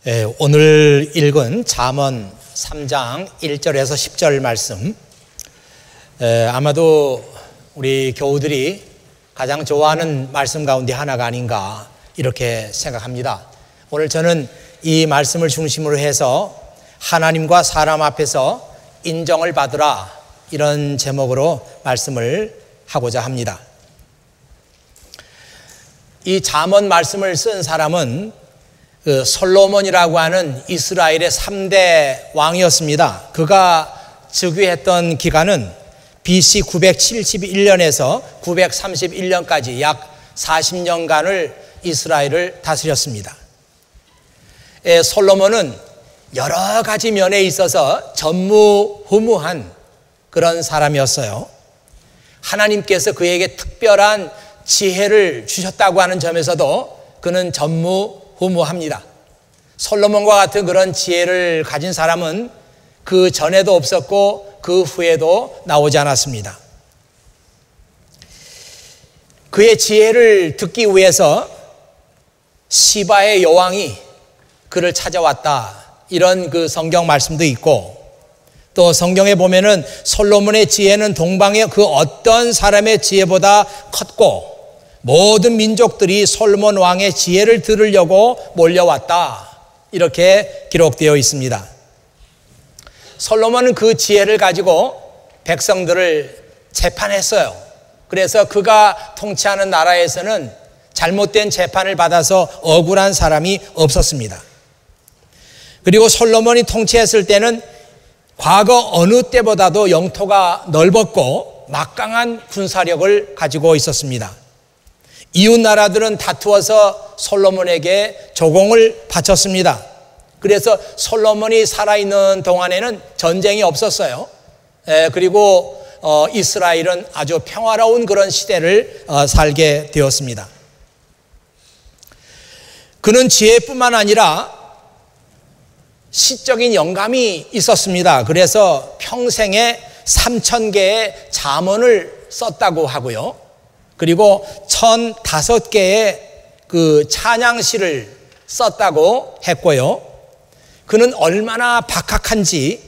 오늘 읽은 잠언 3장 1절에서 10절 말씀, 아마도 우리 교우들이 가장 좋아하는 말씀 가운데 하나가 아닌가 이렇게 생각합니다. 오늘 저는 이 말씀을 중심으로 해서 하나님과 사람 앞에서 인정을 받으라, 이런 제목으로 말씀을 하고자 합니다. 이 잠언 말씀을 쓴 사람은 솔로몬이라고 하는 이스라엘의 3대 왕이었습니다. 그가 즉위했던 기간은 BC 971년에서 931년까지 약 40년간을 이스라엘을 다스렸습니다. 솔로몬은 여러 가지 면에 있어서 전무후무한 그런 사람이었어요. 하나님께서 그에게 특별한 지혜를 주셨다고 하는 점에서도 그는 전무후무합니다. 솔로몬과 같은 그런 지혜를 가진 사람은 그 전에도 없었고 그 후에도 나오지 않았습니다. 그의 지혜를 듣기 위해서 시바의 여왕이 그를 찾아왔다, 이런 그 성경 말씀도 있고, 또 성경에 보면은 솔로몬의 지혜는 동방의 그 어떤 사람의 지혜보다 컸고 모든 민족들이 솔로몬 왕의 지혜를 들으려고 몰려왔다, 이렇게 기록되어 있습니다. 솔로몬은 그 지혜를 가지고 백성들을 재판했어요. 그래서 그가 통치하는 나라에서는 잘못된 재판을 받아서 억울한 사람이 없었습니다. 그리고 솔로몬이 통치했을 때는 과거 어느 때보다도 영토가 넓었고 막강한 군사력을 가지고 있었습니다. 이웃 나라들은 다투어서 솔로몬에게 조공을 바쳤습니다. 그래서 솔로몬이 살아있는 동안에는 전쟁이 없었어요. 그리고 이스라엘은 아주 평화로운 그런 시대를 살게 되었습니다. 그는 지혜뿐만 아니라 시적인 영감이 있었습니다. 그래서 평생에 3,000개의 잠언을 썼다고 하고요. 그리고 1,005개의 그 찬양시를 썼다고 했고요. 그는 얼마나 박학한지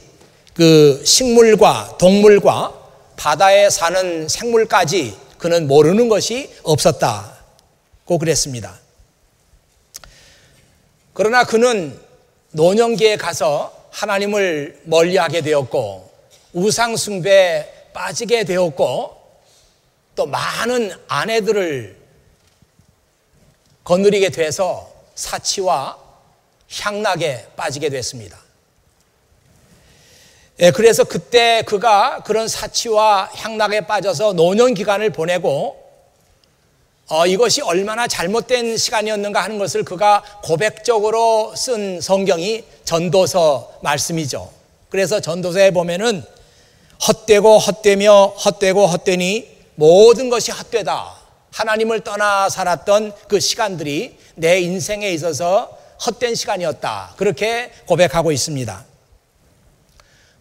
그 식물과 동물과 바다에 사는 생물까지 그는 모르는 것이 없었다고 그랬습니다. 그러나 그는 노년기에 가서 하나님을 멀리하게 되었고 우상 숭배에 빠지게 되었고 또 많은 아내들을 거느리게 돼서 사치와 향락에 빠지게 됐습니다. 그래서 그때 그가 그런 사치와 향락에 빠져서 노년 기간을 보내고 이것이 얼마나 잘못된 시간이었는가 하는 것을 그가 고백적으로 쓴 성경이 전도서 말씀이죠. 그래서 전도서에 보면은 헛되고 헛되며 헛되고 헛되니 모든 것이 헛되다. 하나님을 떠나 살았던 그 시간들이 내 인생에 있어서 헛된 시간이었다, 그렇게 고백하고 있습니다.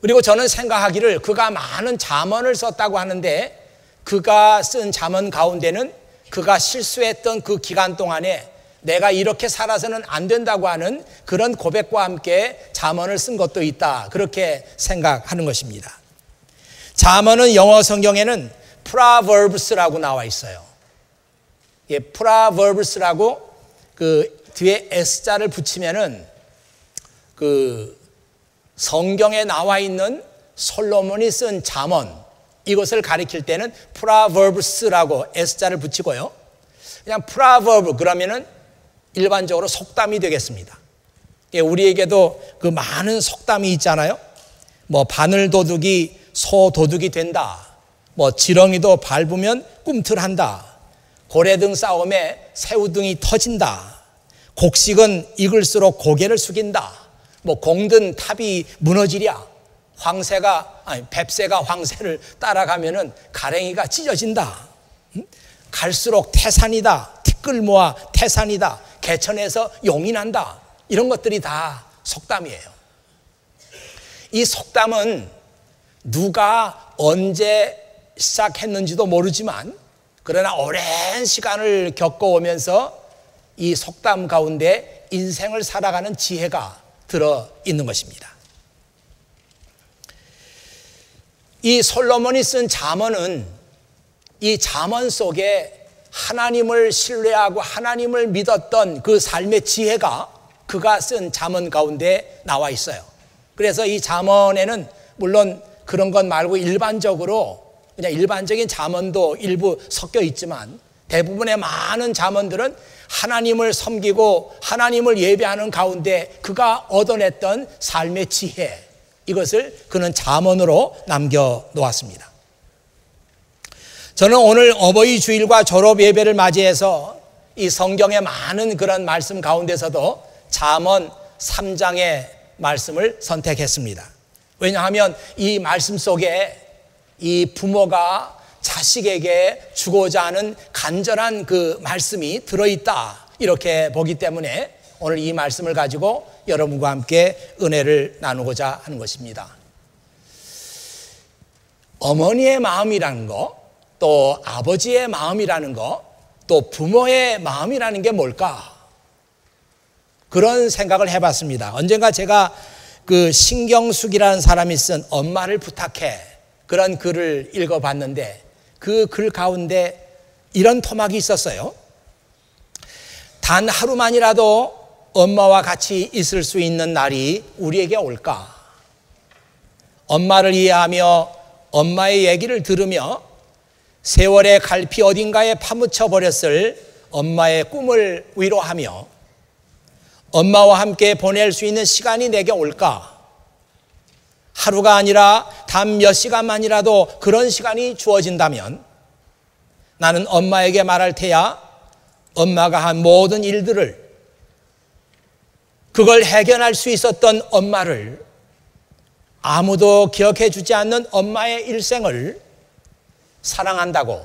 그리고 저는 생각하기를 그가 많은 잠언을 썼다고 하는데 그가 쓴 잠언 가운데는 그가 실수했던 그 기간 동안에 내가 이렇게 살아서는 안 된다고 하는 그런 고백과 함께 잠언을 쓴 것도 있다, 그렇게 생각하는 것입니다. 잠언은 영어 성경에는 Proverbs라고 나와 있어요. Proverbs라고 그 뒤에 S자를 붙이면은 그 성경에 나와 있는 솔로몬이 쓴 잠언, 이것을 가리킬 때는 Proverbs라고 S자를 붙이고요. 그냥 Proverb 그러면은 일반적으로 속담이 되겠습니다. 우리에게도 그 많은 속담이 있잖아요. 뭐 바늘 도둑이 소 도둑이 된다. 뭐 지렁이도 밟으면 꿈틀한다. 고래등 싸움에 새우등이 터진다. 곡식은 익을수록 고개를 숙인다. 뭐 공든 탑이 무너지랴. 뱁새가 황새를 따라가면은 가랭이가 찢어진다. 갈수록 태산이다. 티끌모아 태산이다. 개천에서 용이 난다. 이런 것들이 다 속담이에요. 이 속담은 누가 언제 시작했는지도 모르지만 그러나 오랜 시간을 겪어오면서 이 속담 가운데 인생을 살아가는 지혜가 들어 있는 것입니다. 이 솔로몬이 쓴 잠언은 이 잠언 속에 하나님을 신뢰하고 하나님을 믿었던 그 삶의 지혜가 그가 쓴 잠언 가운데 나와 있어요. 그래서 이 잠언에는 물론 그런 것 말고 일반적으로 그냥 일반적인 잠언도 일부 섞여 있지만 대부분의 많은 잠언들은 하나님을 섬기고 하나님을 예배하는 가운데 그가 얻어냈던 삶의 지혜, 이것을 그는 잠언으로 남겨놓았습니다. 저는 오늘 어버이 주일과 졸업 예배를 맞이해서 이 성경의 많은 그런 말씀 가운데서도 잠언 3장의 말씀을 선택했습니다. 왜냐하면 이 말씀 속에 이 부모가 자식에게 주고자 하는 간절한 그 말씀이 들어있다, 이렇게 보기 때문에 오늘 이 말씀을 가지고 여러분과 함께 은혜를 나누고자 하는 것입니다. 어머니의 마음이라는 거, 또 아버지의 마음이라는 거, 또 부모의 마음이라는 게 뭘까? 그런 생각을 해봤습니다. 언젠가 제가 그 신경숙이라는 사람이 쓴 엄마를 부탁해, 그런 글을 읽어봤는데 그 글 가운데 이런 토막이 있었어요. 단 하루만이라도 엄마와 같이 있을 수 있는 날이 우리에게 올까? 엄마를 이해하며 엄마의 얘기를 들으며 세월의 갈피 어딘가에 파묻혀 버렸을 엄마의 꿈을 위로하며 엄마와 함께 보낼 수 있는 시간이 내게 올까? 하루가 아니라 단 몇 시간만이라도 그런 시간이 주어진다면 나는 엄마에게 말할 테야 엄마가 한 모든 일들을, 그걸 해결할 수 있었던 엄마를, 아무도 기억해 주지 않는 엄마의 일생을 사랑한다고,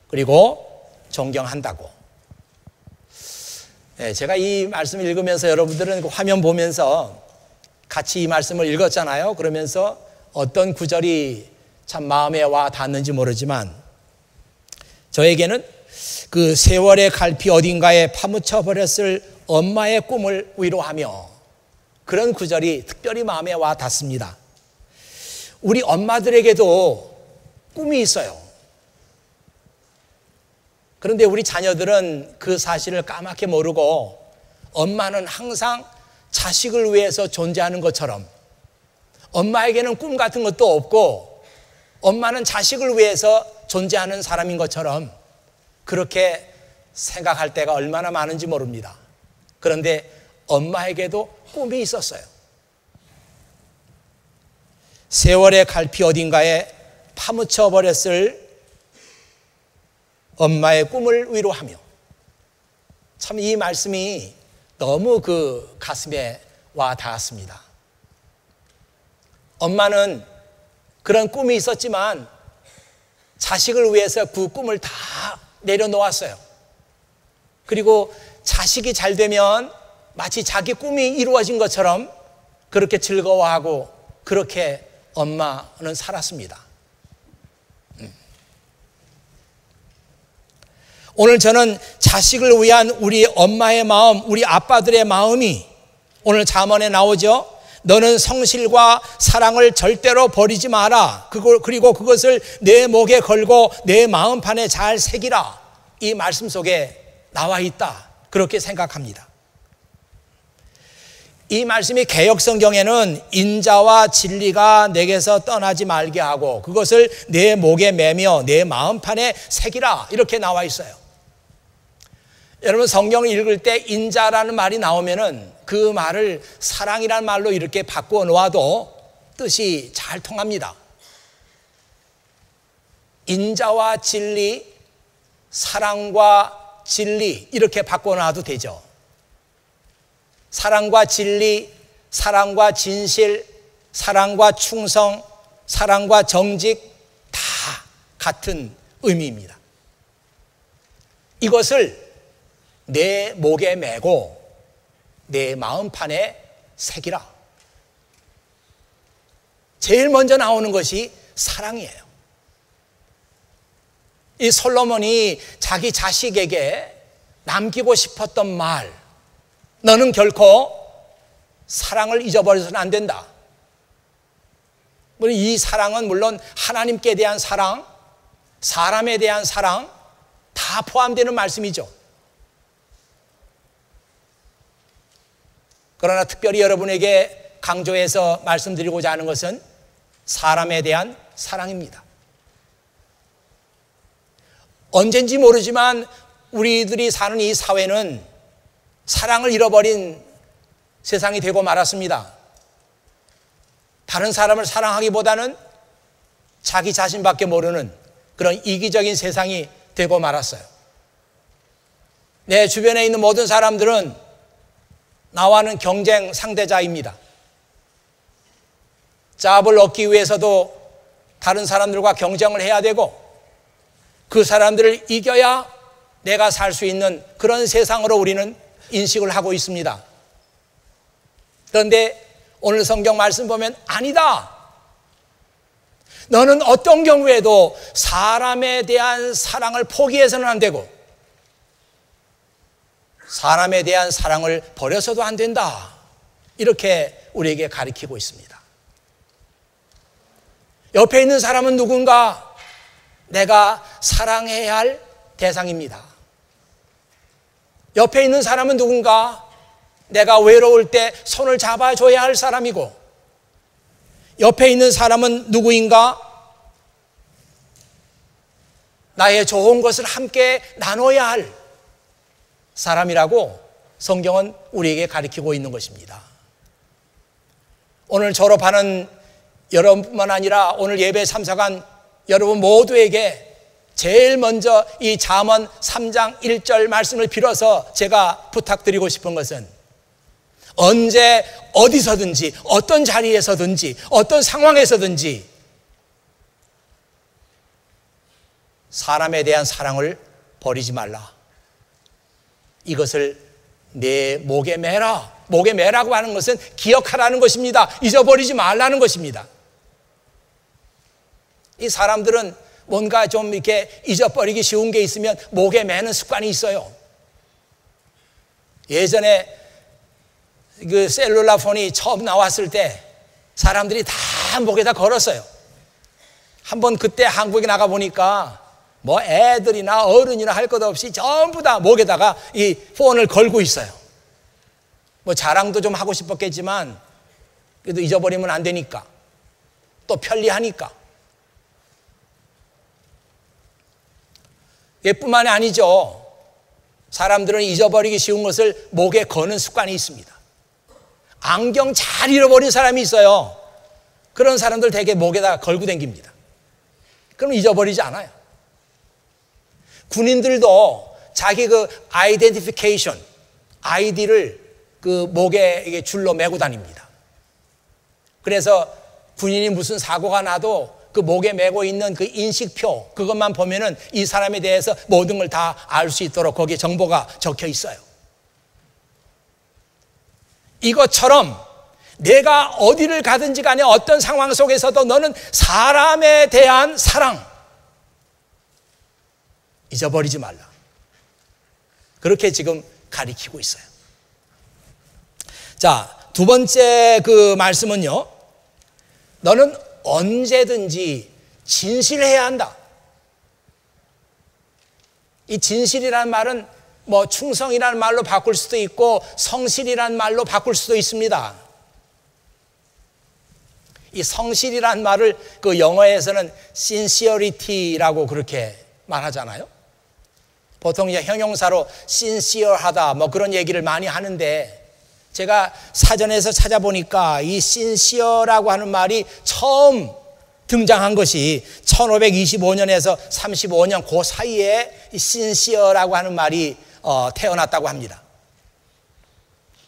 그리고 존경한다고. 제가 이 말씀을 읽으면서 여러분들은 그 화면 보면서 같이 이 말씀을 읽었잖아요. 그러면서 어떤 구절이 참 마음에 와 닿는지 모르지만 저에게는 그 세월의 갈피 어딘가에 파묻혀 버렸을 엄마의 꿈을 위로하며, 그런 구절이 특별히 마음에 와 닿습니다. 우리 엄마들에게도 꿈이 있어요. 그런데 우리 자녀들은 그 사실을 까맣게 모르고 엄마는 항상 자식을 위해서 존재하는 것처럼, 엄마에게는 꿈 같은 것도 없고 엄마는 자식을 위해서 존재하는 사람인 것처럼 그렇게 생각할 때가 얼마나 많은지 모릅니다. 그런데 엄마에게도 꿈이 있었어요. 세월의 갈피 어딘가에 파묻혀 버렸을 엄마의 꿈을 위로하며, 참 이 말씀이 너무 그 가슴에 와 닿았습니다. 엄마는 그런 꿈이 있었지만 자식을 위해서 그 꿈을 다 내려놓았어요. 그리고 자식이 잘 되면 마치 자기 꿈이 이루어진 것처럼 그렇게 즐거워하고 그렇게 엄마는 살았습니다. 오늘 저는 자식을 위한 우리 엄마의 마음, 우리 아빠들의 마음이 오늘 잠언에 나오죠. 너는 성실과 사랑을 절대로 버리지 마라. 그리고 그것을 내 목에 걸고 내 마음판에 잘 새기라. 이 말씀 속에 나와 있다. 그렇게 생각합니다. 이 말씀이 개역성경에는 인자와 진리가 내게서 떠나지 말게 하고 그것을 내 목에 매며 내 마음판에 새기라. 이렇게 나와 있어요. 여러분 성경을 읽을 때 인자라는 말이 나오면은 그 말을 사랑이라는 말로 이렇게 바꾸어 놓아도 뜻이 잘 통합니다. 인자와 진리, 사랑과 진리 이렇게 바꾸어 놔도 되죠. 사랑과 진리, 사랑과 진실, 사랑과 충성, 사랑과 정직 다 같은 의미입니다. 이것을 내 목에 메고 내 마음판에 새기라. 제일 먼저 나오는 것이 사랑이에요. 이 솔로몬이 자기 자식에게 남기고 싶었던 말, 너는 결코 사랑을 잊어버려서는 안 된다. 이 사랑은 물론 하나님께 대한 사랑, 사람에 대한 사랑 다 포함되는 말씀이죠. 그러나 특별히 여러분에게 강조해서 말씀드리고자 하는 것은 사람에 대한 사랑입니다. 언젠지 모르지만 우리들이 사는 이 사회는 사랑을 잃어버린 세상이 되고 말았습니다. 다른 사람을 사랑하기보다는 자기 자신밖에 모르는 그런 이기적인 세상이 되고 말았어요. 내 주변에 있는 모든 사람들은 나와는 경쟁 상대자입니다. 짭을 얻기 위해서도 다른 사람들과 경쟁을 해야 되고 그 사람들을 이겨야 내가 살 수 있는 그런 세상으로 우리는 인식을 하고 있습니다. 그런데 오늘 성경 말씀 보면 아니다. 너는 어떤 경우에도 사람에 대한 사랑을 포기해서는 안 되고 사람에 대한 사랑을 버려서도 안 된다. 이렇게 우리에게 가르치고 있습니다. 옆에 있는 사람은 누군가? 내가 사랑해야 할 대상입니다. 옆에 있는 사람은 누군가? 내가 외로울 때 손을 잡아줘야 할 사람이고, 옆에 있는 사람은 누구인가? 나의 좋은 것을 함께 나눠야 할 사람이라고 성경은 우리에게 가르치고 있는 것입니다. 오늘 졸업하는 여러분뿐만 아니라 오늘 예배에 참석한 여러분 모두에게 제일 먼저 이 잠언 3장 1절 말씀을 빌어서 제가 부탁드리고 싶은 것은 언제 어디서든지 어떤 자리에서든지 어떤 상황에서든지 사람에 대한 사랑을 버리지 말라. 이것을 내 목에 매라. 목에 매라고 하는 것은 기억하라는 것입니다. 잊어버리지 말라는 것입니다. 이 사람들은 뭔가 좀 이렇게 잊어버리기 쉬운 게 있으면 목에 매는 습관이 있어요. 예전에 그 셀룰라 폰이 처음 나왔을 때 사람들이 다 목에다 걸었어요. 한번 그때 한국에 나가 보니까 뭐 애들이나 어른이나 할 것 없이 전부 다 목에다가 이 폰을 걸고 있어요. 뭐 자랑도 좀 하고 싶었겠지만 그래도 잊어버리면 안 되니까, 또 편리하니까. 얘뿐만이 아니죠. 사람들은 잊어버리기 쉬운 것을 목에 거는 습관이 있습니다. 안경 잘 잃어버린 사람이 있어요. 그런 사람들 되게 목에다 걸고 다닙니다. 그럼 잊어버리지 않아요. 군인들도 자기 그 아이덴티피케이션, 아이디를 그 목에 이게 줄로 메고 다닙니다. 그래서 군인이 무슨 사고가 나도 그 목에 메고 있는 그 인식표, 그것만 보면은 이 사람에 대해서 모든 걸 다 알 수 있도록 거기에 정보가 적혀 있어요. 이것처럼 내가 어디를 가든지 간에 어떤 상황 속에서도 너는 사람에 대한 사랑 잊어버리지 말라. 그렇게 지금 가리키고 있어요. 자, 두 번째 그 말씀은요, 너는 언제든지 진실해야 한다. 이 진실이라는 말은 뭐 충성이라는 말로 바꿀 수도 있고 성실이라는 말로 바꿀 수도 있습니다. 이 성실이라는 말을 그 영어에서는 sincerity라고 그렇게 말하잖아요. 보통 이제 형용사로 sincere하다 뭐 그런 얘기를 많이 하는데, 제가 사전에서 찾아보니까 이 sincere라고 하는 말이 처음 등장한 것이 1525년에서 35년 그 사이에 이 sincere라고 하는 말이 태어났다고 합니다.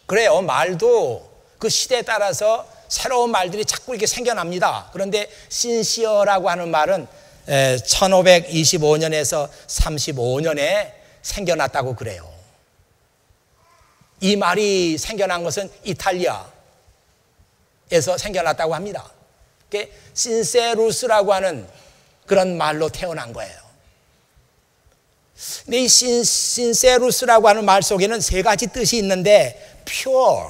그래요. 말도 그 시대에 따라서 새로운 말들이 자꾸 이렇게 생겨납니다. 그런데 sincere라고 하는 말은 1525년에서 35년에 생겨났다고 그래요. 이 말이 생겨난 것은 이탈리아에서 생겨났다고 합니다. 그게 신세루스라고 하는 그런 말로 태어난 거예요. 근데 이 신세루스라고 하는 말 속에는 세 가지 뜻이 있는데 pure,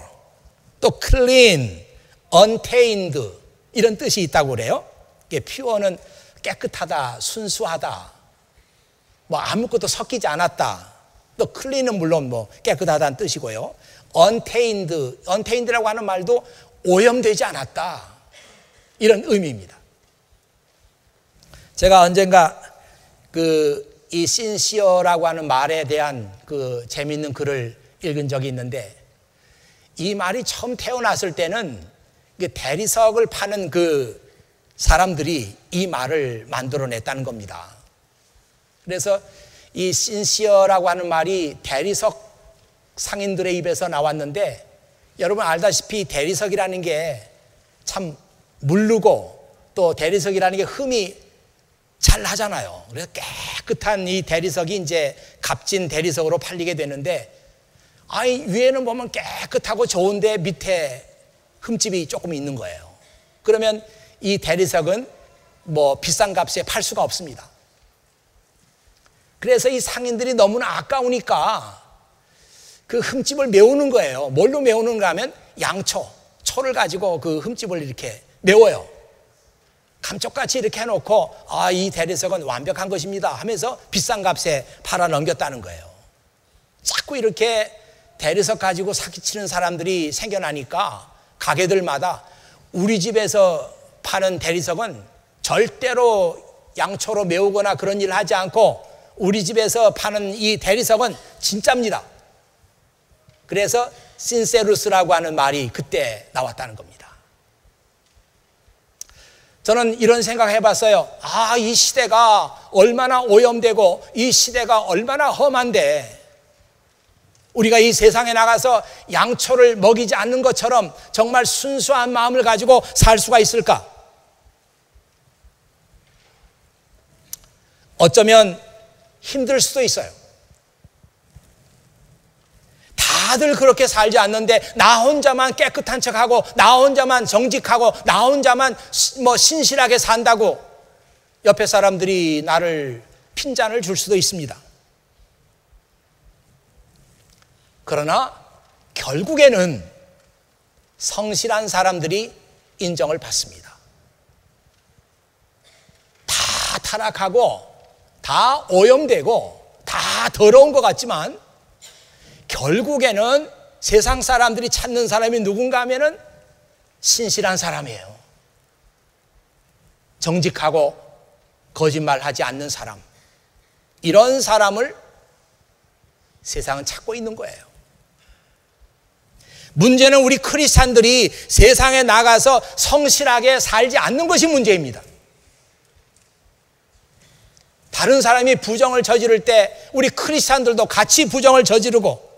또 clean, untainted 이런 뜻이 있다고 그래요. pure는 깨끗하다, 순수하다, 뭐 아무것도 섞이지 않았다. 또 clean은 물론 뭐 깨끗하다는 뜻이고요. untainted라고 하는 말도 오염되지 않았다, 이런 의미입니다. 제가 언젠가 이 신시어라고 하는 말에 대한 재미있는 글을 읽은 적이 있는데, 이 말이 처음 태어났을 때는 대리석을 파는 사람들이 이 말을 만들어냈다는 겁니다. 그래서 이 신시어라고 하는 말이 대리석 상인들의 입에서 나왔는데, 여러분 알다시피 대리석이라는 게 참 무르고 또 대리석이라는 게 흠이 잘 나잖아요. 그래서 깨끗한 이 대리석이 이제 값진 대리석으로 팔리게 되는데, 위에는 보면 깨끗하고 좋은데 밑에 흠집이 조금 있는 거예요. 그러면 이 대리석은 뭐 비싼 값에 팔 수가 없습니다. 그래서 이 상인들이 너무나 아까우니까 그 흠집을 메우는 거예요. 뭘로 메우는가 하면 초를 가지고 그 흠집을 이렇게 메워요. 감쪽같이 이렇게 해놓고 이 대리석은 완벽한 것입니다 하면서 비싼 값에 팔아 넘겼다는 거예요. 자꾸 이렇게 대리석 가지고 사기치는 사람들이 생겨나니까 가게들마다 우리 집에서 파는 대리석은 절대로 양초로 메우거나 그런 일을 하지 않고 우리 집에서 파는 이 대리석은 진짜입니다. 그래서 신세루스라고 하는 말이 그때 나왔다는 겁니다. 저는 이런 생각 해봤어요. 이 시대가 얼마나 오염되고 이 시대가 얼마나 험한데 우리가 이 세상에 나가서 양초를 먹이지 않는 것처럼 정말 순수한 마음을 가지고 살 수가 있을까? 어쩌면 힘들 수도 있어요. 다들 그렇게 살지 않는데 나 혼자만 깨끗한 척하고 나 혼자만 정직하고 나 혼자만 뭐 신실하게 산다고 옆에 사람들이 나를 핀잔을 줄 수도 있습니다. 그러나 결국에는 성실한 사람들이 인정을 받습니다. 다 타락하고 다 오염되고 다 더러운 것 같지만 결국에는 세상 사람들이 찾는 사람이 누군가 하면은 신실한 사람이에요. 정직하고 거짓말하지 않는 사람, 이런 사람을 세상은 찾고 있는 거예요. 문제는 우리 크리스찬들이 세상에 나가서 성실하게 살지 않는 것이 문제입니다. 다른 사람이 부정을 저지를 때 우리 크리스찬들도 같이 부정을 저지르고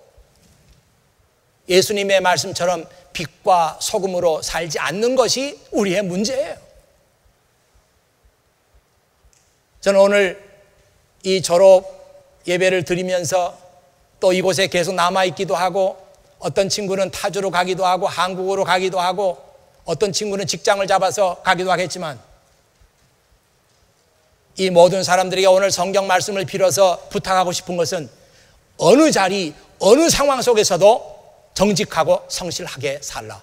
예수님의 말씀처럼 빛과 소금으로 살지 않는 것이 우리의 문제예요. 저는 오늘 이 졸업 예배를 드리면서 또 이곳에 계속 남아있기도 하고, 어떤 친구는 타주로 가기도 하고 한국으로 가기도 하고 어떤 친구는 직장을 잡아서 가기도 하겠지만, 이 모든 사람들에게 오늘 성경 말씀을 빌어서 부탁하고 싶은 것은 어느 자리 어느 상황 속에서도 정직하고 성실하게 살라.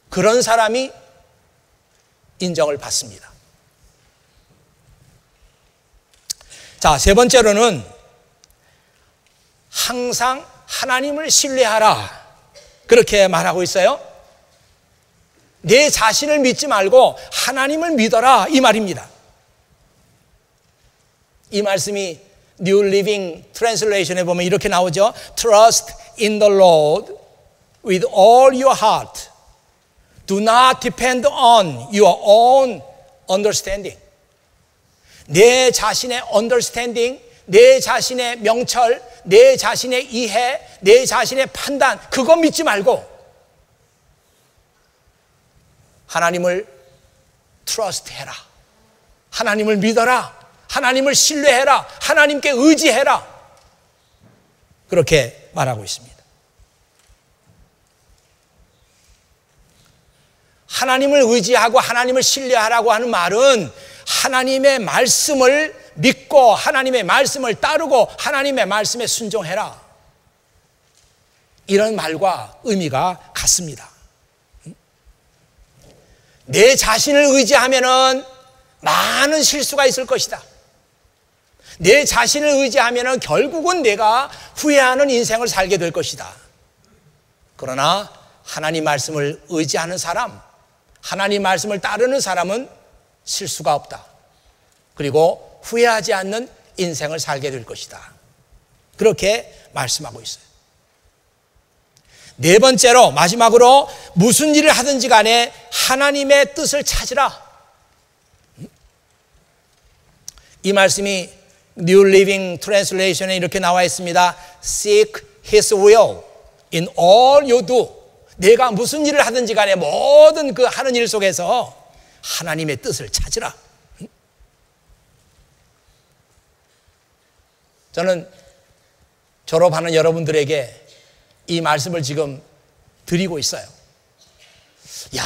그런 사람이 인정을 받습니다. 자, 세 번째로는 항상 하나님을 신뢰하라, 그렇게 말하고 있어요. 내 자신을 믿지 말고 하나님을 믿어라, 이 말입니다. 이 말씀이 New Living Translation에 보면 이렇게 나오죠. Trust in the Lord with all your heart. Do not depend on your own understanding. 내 자신의 understanding, 내 자신의 명철, 내 자신의 이해, 내 자신의 판단, 그거 믿지 말고 하나님을 trust해라. 하나님을 믿어라. 하나님을 신뢰해라. 하나님께 의지해라. 그렇게 말하고 있습니다. 하나님을 의지하고 하나님을 신뢰하라고 하는 말은 하나님의 말씀을 믿고 하나님의 말씀을 따르고 하나님의 말씀에 순종해라. 이런 말과 의미가 같습니다. 내 자신을 의지하면은 많은 실수가 있을 것이다. 내 자신을 의지하면은 결국은 내가 후회하는 인생을 살게 될 것이다. 그러나 하나님 말씀을 의지하는 사람, 하나님 말씀을 따르는 사람은 실수가 없다. 그리고 후회하지 않는 인생을 살게 될 것이다. 그렇게 말씀하고 있어요. 네 번째로, 마지막으로 무슨 일을 하든지 간에 하나님의 뜻을 찾으라. 이 말씀이 New Living Translation에 이렇게 나와 있습니다. Seek His will in all you do. 내가 무슨 일을 하든지 간에 모든 그 하는 일 속에서 하나님의 뜻을 찾으라. 저는 졸업하는 여러분들에게 이 말씀을 지금 드리고 있어요. 야,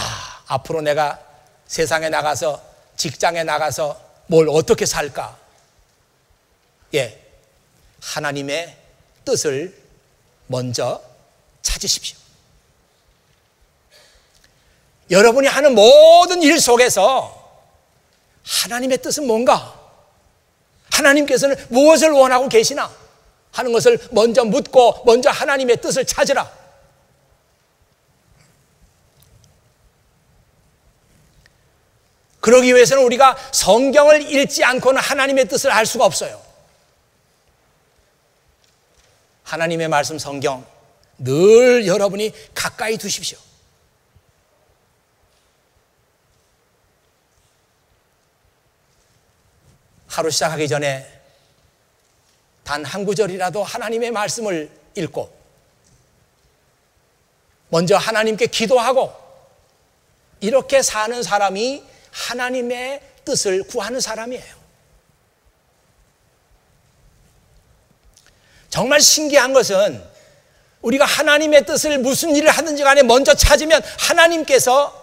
앞으로 내가 세상에 나가서 직장에 나가서 뭘 어떻게 살까? 예, 하나님의 뜻을 먼저 찾으십시오. 여러분이 하는 모든 일 속에서 하나님의 뜻은 뭔가? 하나님께서는 무엇을 원하고 계시나? 하는 것을 먼저 묻고 먼저 하나님의 뜻을 찾으라. 그러기 위해서는 우리가 성경을 읽지 않고는 하나님의 뜻을 알 수가 없어요. 하나님의 말씀 성경 늘 여러분이 가까이 두십시오. 하루 시작하기 전에 단 한 구절이라도 하나님의 말씀을 읽고 먼저 하나님께 기도하고 이렇게 사는 사람이 하나님의 뜻을 구하는 사람이에요. 정말 신기한 것은 우리가 하나님의 뜻을 무슨 일을 하든지 간에 먼저 찾으면 하나님께서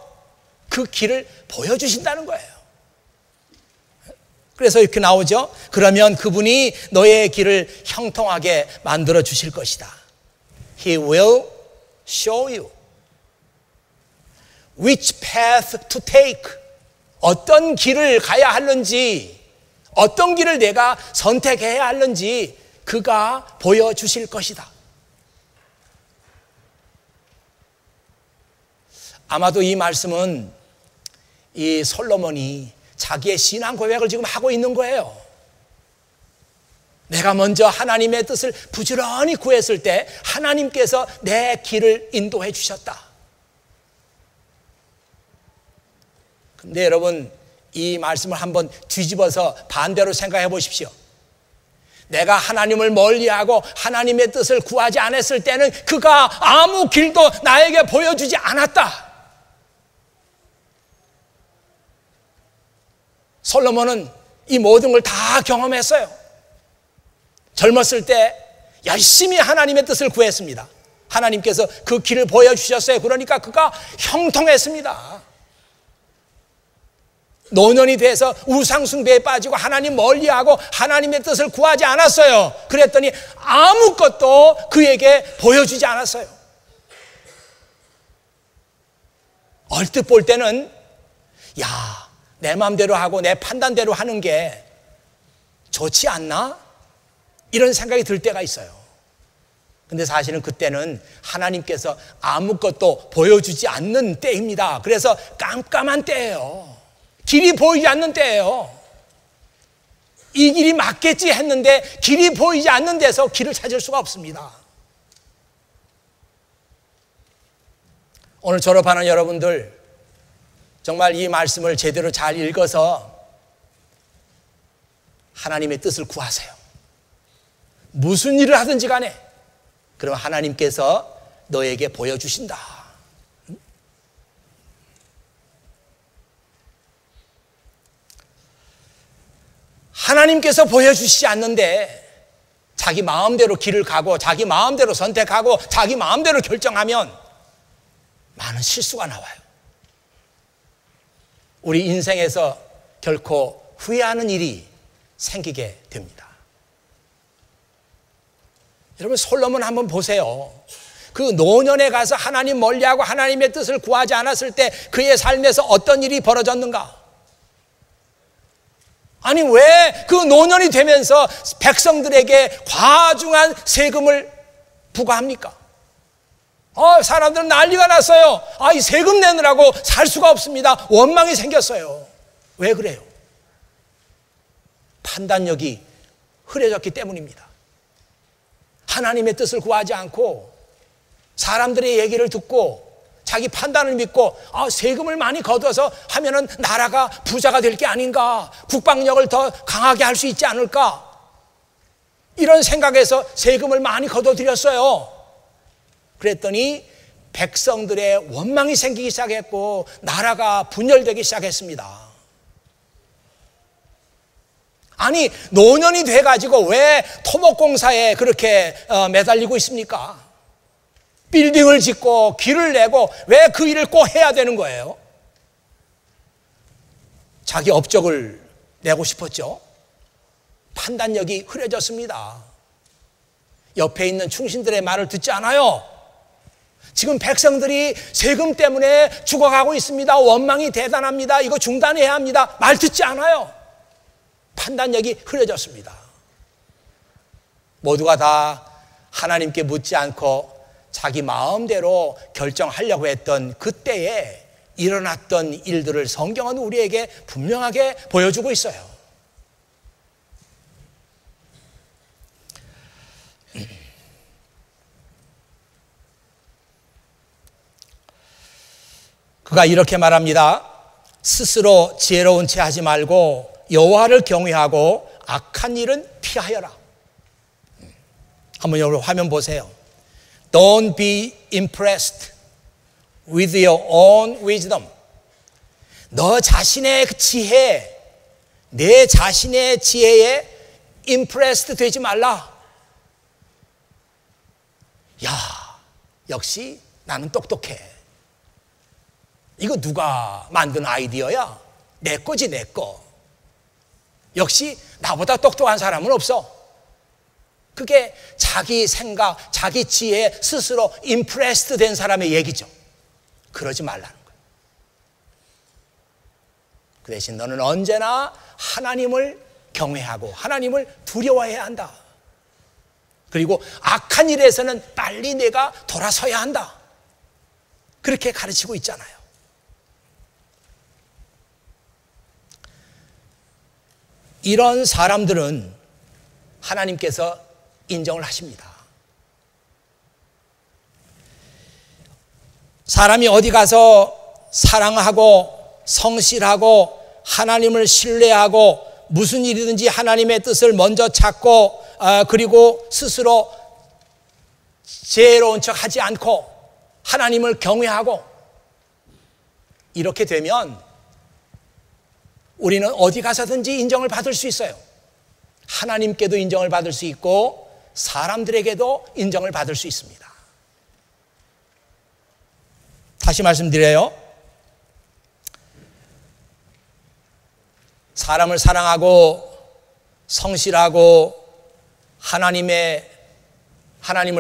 그 길을 보여주신다는 거예요. 그래서 이렇게 나오죠. 그러면 그분이 너의 길을 형통하게 만들어 주실 것이다. He will show you which path to take. 어떤 길을 가야 하는지, 어떤 길을 내가 선택해야 하는지 그가 보여주실 것이다. 아마도 이 말씀은 이 솔로몬이 자기의 신앙 고백을 지금 하고 있는 거예요. 내가 먼저 하나님의 뜻을 부지런히 구했을 때 하나님께서 내 길을 인도해 주셨다. 근데 여러분, 이 말씀을 한번 뒤집어서 반대로 생각해 보십시오. 내가 하나님을 멀리하고 하나님의 뜻을 구하지 않았을 때는 그가 아무 길도 나에게 보여주지 않았다. 솔로몬은 이 모든 걸 다 경험했어요. 젊었을 때 열심히 하나님의 뜻을 구했습니다. 하나님께서 그 길을 보여주셨어요. 그러니까 그가 형통했습니다. 노년이 돼서 우상숭배에 빠지고 하나님 멀리하고 하나님의 뜻을 구하지 않았어요. 그랬더니 아무것도 그에게 보여주지 않았어요. 얼뜻 볼 때는 내 마음대로 하고 내 판단대로 하는 게 좋지 않나? 이런 생각이 들 때가 있어요. 근데 사실은 그때는 하나님께서 아무것도 보여주지 않는 때입니다. 그래서 깜깜한 때예요. 길이 보이지 않는 때예요. 이 길이 맞겠지 했는데 길이 보이지 않는 데서 길을 찾을 수가 없습니다. 오늘 졸업하는 여러분들, 정말 이 말씀을 제대로 잘 읽어서 하나님의 뜻을 구하세요. 무슨 일을 하든지 간에 그럼 하나님께서 너에게 보여주신다. 하나님께서 보여주시지 않는데 자기 마음대로 길을 가고 자기 마음대로 선택하고 자기 마음대로 결정하면 많은 실수가 나와요. 우리 인생에서 결코 후회하는 일이 생기게 됩니다. 여러분, 솔로몬 한번 보세요. 그 노년에 가서 하나님 멀리하고 하나님의 뜻을 구하지 않았을 때 그의 삶에서 어떤 일이 벌어졌는가? 아니, 왜 그 노년이 되면서 백성들에게 과중한 세금을 부과합니까? 사람들은 난리가 났어요. 이 세금 내느라고 살 수가 없습니다. 원망이 생겼어요. 왜 그래요? 판단력이 흐려졌기 때문입니다. 하나님의 뜻을 구하지 않고 사람들의 얘기를 듣고 자기 판단을 믿고 세금을 많이 걷어서 하면은 나라가 부자가 될 게 아닌가, 국방력을 더 강하게 할 수 있지 않을까, 이런 생각에서 세금을 많이 걷어들였어요. 그랬더니 백성들의 원망이 생기기 시작했고 나라가 분열되기 시작했습니다. 아니, 노년이 돼가지고 왜 토목공사에 그렇게 매달리고 있습니까? 빌딩을 짓고 길을 내고 왜 그 일을 꼭 해야 되는 거예요? 자기 업적을 내고 싶었죠. 판단력이 흐려졌습니다. 옆에 있는 충신들의 말을 듣지 않아요. 지금 백성들이 세금 때문에 죽어가고 있습니다. 원망이 대단합니다. 이거 중단해야 합니다. 말 듣지 않아요. 판단력이 흐려졌습니다. 모두가 다 하나님께 묻지 않고 자기 마음대로 결정하려고 했던 그때에 일어났던 일들을 성경은 우리에게 분명하게 보여주고 있어요. 그가 이렇게 말합니다. 스스로 지혜로운 채 하지 말고 여호와를 경외하고 악한 일은 피하여라. 한번 여러분 화면 보세요. Don't be impressed with your own wisdom. 너 자신의 그 지혜, 내 자신의 지혜에 impressed 되지 말라. 야, 역시 나는 똑똑해. 이거 누가 만든 아이디어야? 내 거지, 내 거. 역시 나보다 똑똑한 사람은 없어. 그게 자기 생각, 자기 지혜에 스스로 임프레스드 된 사람의 얘기죠. 그러지 말라는 거예요. 그 대신 너는 언제나 하나님을 경외하고 하나님을 두려워해야 한다. 그리고 악한 일에서는 빨리 내가 돌아서야 한다. 그렇게 가르치고 있잖아요. 이런 사람들은 하나님께서 인정을 하십니다. 사람이 어디 가서 사랑하고 성실하고 하나님을 신뢰하고 무슨 일이든지 하나님의 뜻을 먼저 찾고 그리고 스스로 지혜로운 척 하지 않고 하나님을 경외하고 이렇게 되면 우리는 어디 가서든지 인정을 받을 수 있어요. 하나님께도 인정을 받을 수 있고 사람들에게도 인정을 받을 수 있습니다. 다시 말씀드려요. 사람을 사랑하고 성실하고 하나님을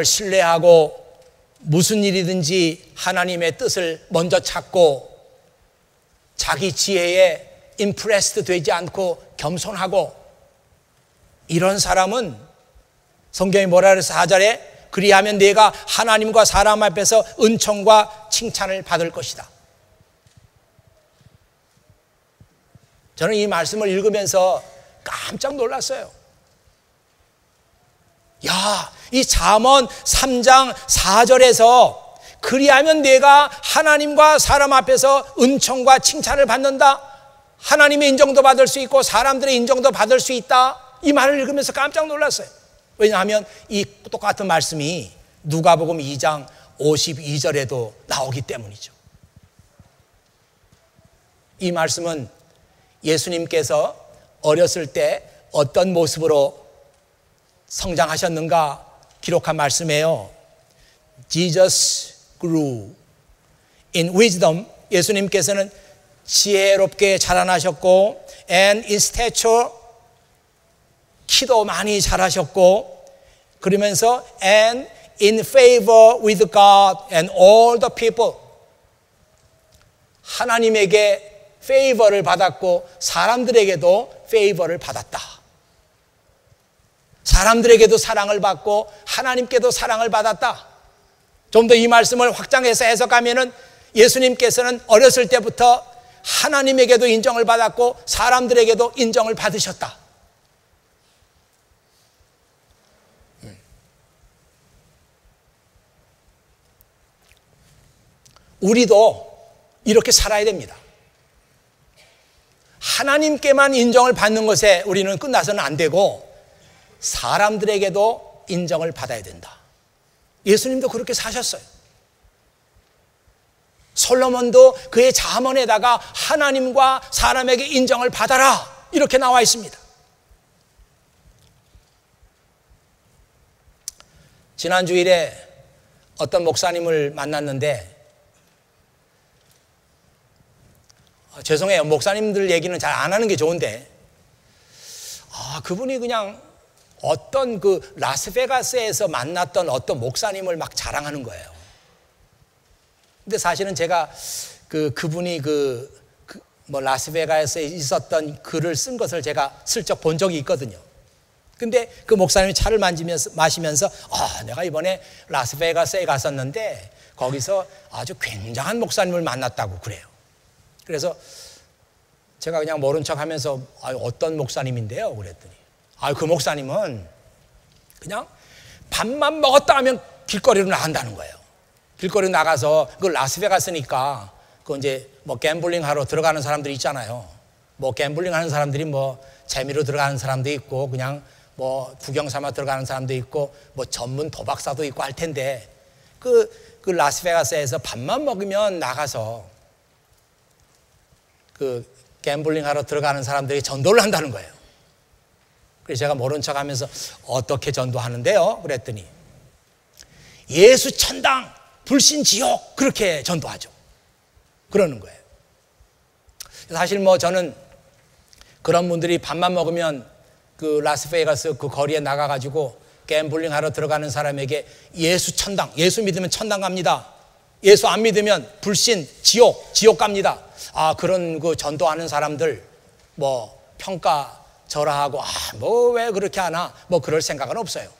신뢰하고 무슨 일이든지 하나님의 뜻을 먼저 찾고 자기 지혜에 임프레스드 되지 않고 겸손하고 이런 사람은 성경이 뭐라 그래서 4절에 그리하면 내가 하나님과 사람 앞에서 은총과 칭찬을 받을 것이다. 저는 이 말씀을 읽으면서 깜짝 놀랐어요. 야, 이 잠언 3장 4절에서 그리하면 내가 하나님과 사람 앞에서 은총과 칭찬을 받는다. 하나님의 인정도 받을 수 있고 사람들의 인정도 받을 수 있다. 이 말을 읽으면서 깜짝 놀랐어요. 왜냐하면 이 똑같은 말씀이 누가복음 2장 52절에도 나오기 때문이죠. 이 말씀은 예수님께서 어렸을 때 어떤 모습으로 성장하셨는가 기록한 말씀이에요. Jesus grew in wisdom. 예수님께서는 지혜롭게 자라나셨고, and in stature, 키도 많이 자라셨고, 그러면서 and in favor with God and all the people, 하나님에게 페이버를 받았고 사람들에게도 페이버를 받았다. 사람들에게도 사랑을 받고 하나님께도 사랑을 받았다. 좀 더 이 말씀을 확장해서 해석하면은 예수님께서는 어렸을 때부터 하나님에게도 인정을 받았고 사람들에게도 인정을 받으셨다. 우리도 이렇게 살아야 됩니다. 하나님께만 인정을 받는 것에 우리는 끝나서는 안 되고 사람들에게도 인정을 받아야 된다. 예수님도 그렇게 사셨어요. 솔로몬도 그의 잠언에다가 하나님과 사람에게 인정을 받아라 이렇게 나와 있습니다. 지난 주일에 어떤 목사님을 만났는데, 죄송해요, 목사님들 얘기는 잘 안 하는 게 좋은데, 그분이 그냥 어떤 그 라스베가스에서 만났던 어떤 목사님을 막 자랑하는 거예요. 근데 사실은 제가 그분이 라스베가스에 있었던 글을 쓴 것을 제가 슬쩍 본 적이 있거든요. 근데 그 목사님이 차를 마시면서 내가 이번에 라스베가스에 갔었는데 거기서 아주 굉장한 목사님을 만났다고 그래요. 그래서 제가 그냥 모른 척 하면서 어떤 목사님인데요? 그랬더니 그 목사님은 그냥 밥만 먹었다 하면 길거리로 나간다는 거예요. 길거리로 나가서 그 라스베가스니까 그 이제 갬블링 하러 들어가는 사람들이 있잖아요. 갬블링 하는 사람들이 재미로 들어가는 사람도 있고 그냥 구경 삼아 들어가는 사람도 있고 전문 도박사도 있고 할 텐데 그 라스베가스에서 밥만 먹으면 나가서 그 갬블링 하러 들어가는 사람들이 전도를 한다는 거예요. 그래서 제가 모른 척 하면서 어떻게 전도하는데요? 그랬더니 예수 천당, 불신 지옥 그렇게 전도하죠. 그러는 거예요. 사실 저는 그런 분들이 밥만 먹으면 그 라스베가스 그 거리에 나가가지고 갬블링 하러 들어가는 사람에게 예수 천당, 예수 믿으면 천당 갑니다. 예수 안 믿으면 불신, 지옥 갑니다. 그런 그 전도하는 사람들 평가절하하고 왜 그렇게 하나 그럴 생각은 없어요.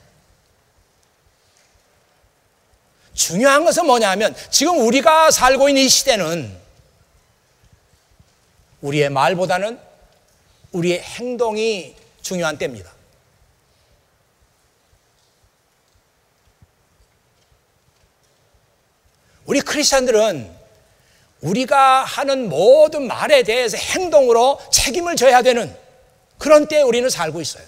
중요한 것은 뭐냐 하면 지금 우리가 살고 있는 이 시대는 우리의 말보다는 우리의 행동이 중요한 때입니다. 우리 크리스찬들은 우리가 하는 모든 말에 대해서 행동으로 책임을 져야 되는 그런 때에 우리는 살고 있어요.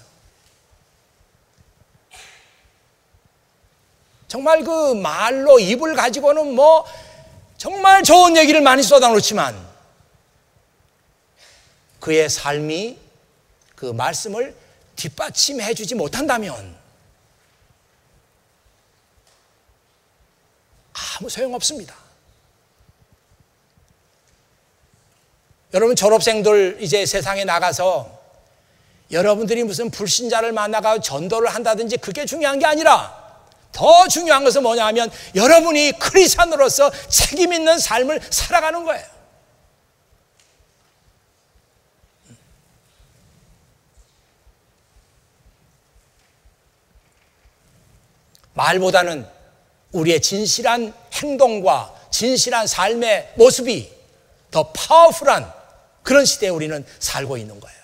정말 그 말로 입을 가지고는 정말 좋은 얘기를 많이 쏟아놓지만 그의 삶이 그 말씀을 뒷받침해 주지 못한다면 아무 소용없습니다. 여러분 졸업생들 이제 세상에 나가서 여러분들이 무슨 불신자를 만나가 전도를 한다든지 그게 중요한 게 아니라 더 중요한 것은 뭐냐 하면 여러분이 크리스찬으로서 책임 있는 삶을 살아가는 거예요. 말보다는 우리의 진실한 행동과 진실한 삶의 모습이 더 파워풀한 그런 시대에 우리는 살고 있는 거예요.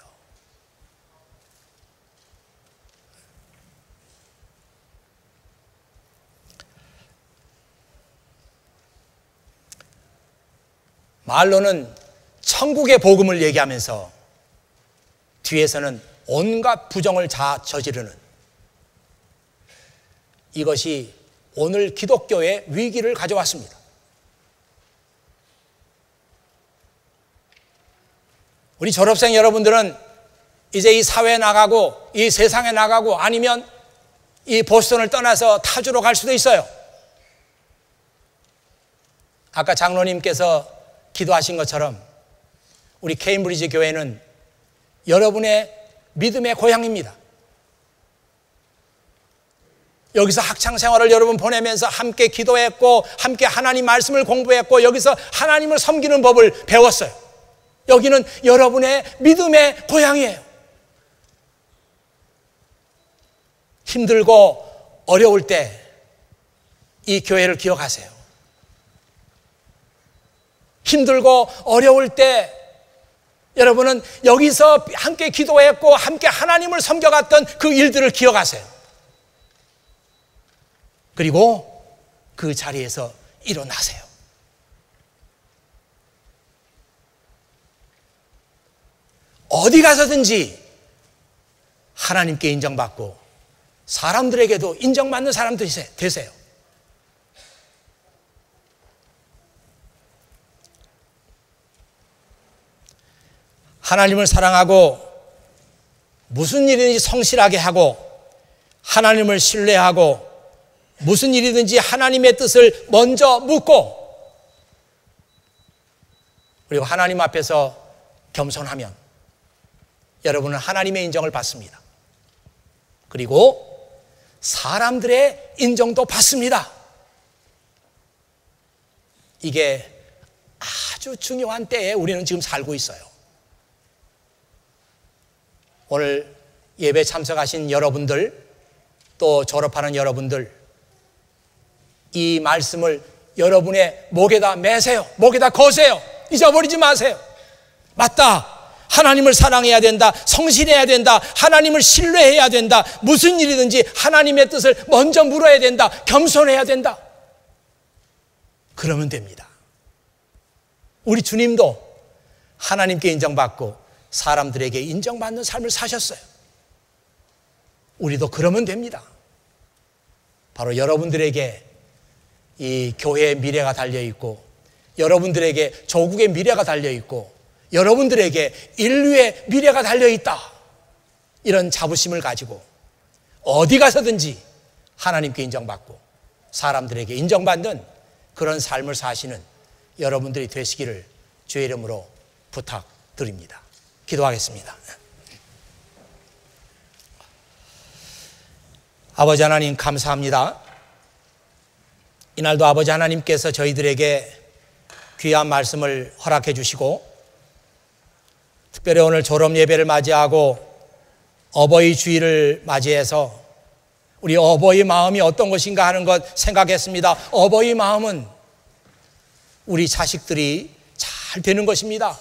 말로는 천국의 복음을 얘기하면서 뒤에서는 온갖 부정을 저지르는 이것이 오늘 기독교의 위기를 가져왔습니다. 우리 졸업생 여러분들은 이제 이 사회에 나가고 이 세상에 나가고 아니면 이 보스턴을 떠나서 타주로 갈 수도 있어요. 아까 장로님께서 기도하신 것처럼 우리 케임브리지 교회는 여러분의 믿음의 고향입니다. 여기서 학창생활을 여러분 보내면서 함께 기도했고 함께 하나님 말씀을 공부했고 여기서 하나님을 섬기는 법을 배웠어요. 여기는 여러분의 믿음의 고향이에요. 힘들고 어려울 때 이 교회를 기억하세요. 힘들고 어려울 때 여러분은 여기서 함께 기도했고 함께 하나님을 섬겨갔던 그 일들을 기억하세요. 그리고 그 자리에서 일어나세요. 어디 가서든지 하나님께 인정받고 사람들에게도 인정받는 사람 되세요. 하나님을 사랑하고 무슨 일이든지 성실하게 하고 하나님을 신뢰하고 무슨 일이든지 하나님의 뜻을 먼저 묻고 그리고 하나님 앞에서 겸손하면 여러분은 하나님의 인정을 받습니다. 그리고 사람들의 인정도 받습니다. 이게 아주 중요한 때에 우리는 지금 살고 있어요. 오늘 예배 참석하신 여러분들 또 졸업하는 여러분들 이 말씀을 여러분의 목에다 매세요. 목에다 거세요. 잊어버리지 마세요. 맞다. 하나님을 사랑해야 된다. 성실해야 된다. 하나님을 신뢰해야 된다. 무슨 일이든지 하나님의 뜻을 먼저 물어야 된다. 겸손해야 된다. 그러면 됩니다. 우리 주님도 하나님께 인정받고 사람들에게 인정받는 삶을 사셨어요. 우리도 그러면 됩니다. 바로 여러분들에게 이 교회의 미래가 달려있고 여러분들에게 조국의 미래가 달려있고 여러분들에게 인류의 미래가 달려있다. 이런 자부심을 가지고 어디 가서든지 하나님께 인정받고 사람들에게 인정받는 그런 삶을 사시는 여러분들이 되시기를 주의 이름으로 부탁드립니다. 기도하겠습니다. 아버지 하나님 감사합니다. 이날도 아버지 하나님께서 저희들에게 귀한 말씀을 허락해 주시고 특별히 오늘 졸업 예배를 맞이하고 어버이 주일을 맞이해서 우리 어버이 마음이 어떤 것인가 하는 것 생각했습니다. 어버이 마음은 우리 자식들이 잘 되는 것입니다.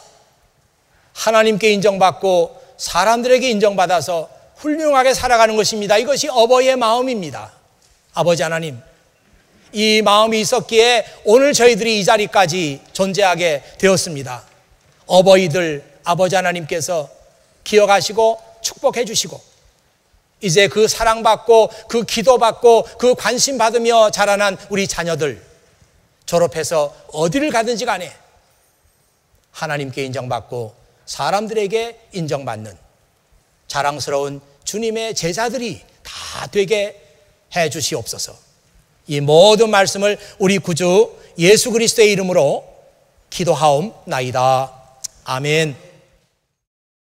하나님께 인정받고 사람들에게 인정받아서 훌륭하게 살아가는 것입니다. 이것이 어버이의 마음입니다. 아버지 하나님, 이 마음이 있었기에 오늘 저희들이 이 자리까지 존재하게 되었습니다. 어버이들 아버지 하나님께서 기억하시고 축복해 주시고 이제 그 사랑받고 그 기도받고 그 관심 받으며 자라난 우리 자녀들 졸업해서 어디를 가든지 간에 하나님께 인정받고 사람들에게 인정받는 자랑스러운 주님의 제자들이 다 되게 해 주시옵소서. 이 모든 말씀을 우리 구주 예수 그리스도의 이름으로 기도하옵나이다. 아멘.